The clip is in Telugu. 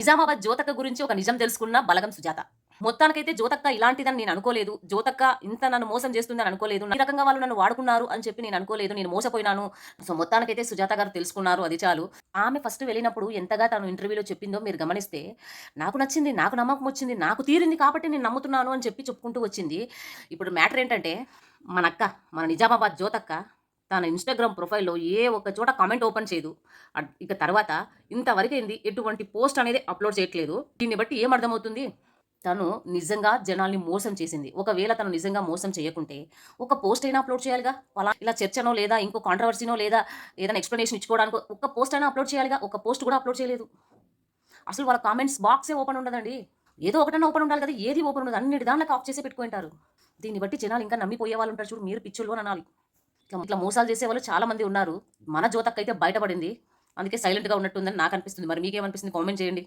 నిజామాబాద్ జ్యోతక్క గురించి ఒక నిజం తెలుసుకున్న బలగం సుజాత. మొత్తానికైతే జ్యోతక్క ఇలాంటిదని నేను అనుకోలేదు. జ్యోతక్క ఇంత నన్ను మోసం చేస్తుందని అనుకోలేదు. ఈ రకంగా వాళ్ళు నన్ను వాడుకున్నారు అని చెప్పి నేను అనుకోలేదు. నేను మోసపోయినాను. సో, మొత్తానికైతే సుజాత గారు తెలుసుకున్నారు. అది చాలు. ఆమె ఫస్ట్ వెళ్ళినప్పుడు ఎంతగా తను ఇంటర్వ్యూలో చెప్పిందో మీరు గమనిస్తే, నాకు నచ్చింది, నాకు నమ్మకం వచ్చింది, నాకు తీరింది కాబట్టి నేను నమ్ముతున్నాను అని చెప్పి చెప్పుకుంటూ వచ్చింది. ఇప్పుడు మ్యాటర్ ఏంటంటే, మన అక్క, మన నిజామాబాద్ జ్యోతక్క తన ఇన్‌స్టాగ్రామ్ ప్రొఫైల్‌లో ఏ ఒక్క చోట కామెంట్ ఓపెన్ చేయదు. ఇక తర్వాత ఇంతవరకైంది ఎటువంటి పోస్ట్ అనేది అప్‌లోడ్ చేయట్లేదు. దీన్ని బట్టి ఏం అర్థమవుతుంది? తను నిజంగా జనాల్ని మోసం చేసింది. ఒకవేళ తను నిజంగా మోసం చేయకుంటే, ఒక పోస్ట్ అయినా అప్‌లోడ్ చేయాలిగా. ఇలా చర్చనో లేదా ఇంకో కాంట్రోవర్సీనో లేదా ఏదైనా ఎక్స్‌ప్లనేషన్ ఇచ్చుకోవడానికో ఒక్క పోస్ట్ అయినా అప్‌లోడ్ చేయాలిగా. ఒక పోస్ట్ కూడా అప్‌లోడ్ చేయలేదు. అసలు వాళ్ళ కామెంట్స్ బాక్సే ఓపెన్ ఉండదండి. ఏదో ఒకటన్నా ఓపెన్ ఉండాలి కదా! ఏది ఓపెన్ ఉండదు. అన్నిటి దాంట్లోకి ఆఫ్ చేసే పెట్టుకుంటారు. దీన్ని బట్టి జనాలు ఇంకా నమ్మిపోయే వాళ్ళు ఉంటారు చూడు. మీరు పిచ్చోళ్ళు అని అనాలి. ఇట్లా మోసాలు చేసేవాళ్ళు చాలా మంది ఉన్నారు. మన జ్యోతక్క అయితే బయటపడింది. అందుకే సైలెంట్‌గా ఉన్నట్టుందని నాకనిపిస్తుంది. మరి మీకేమనిపిస్తుంది? కామెంట్ చేయండి.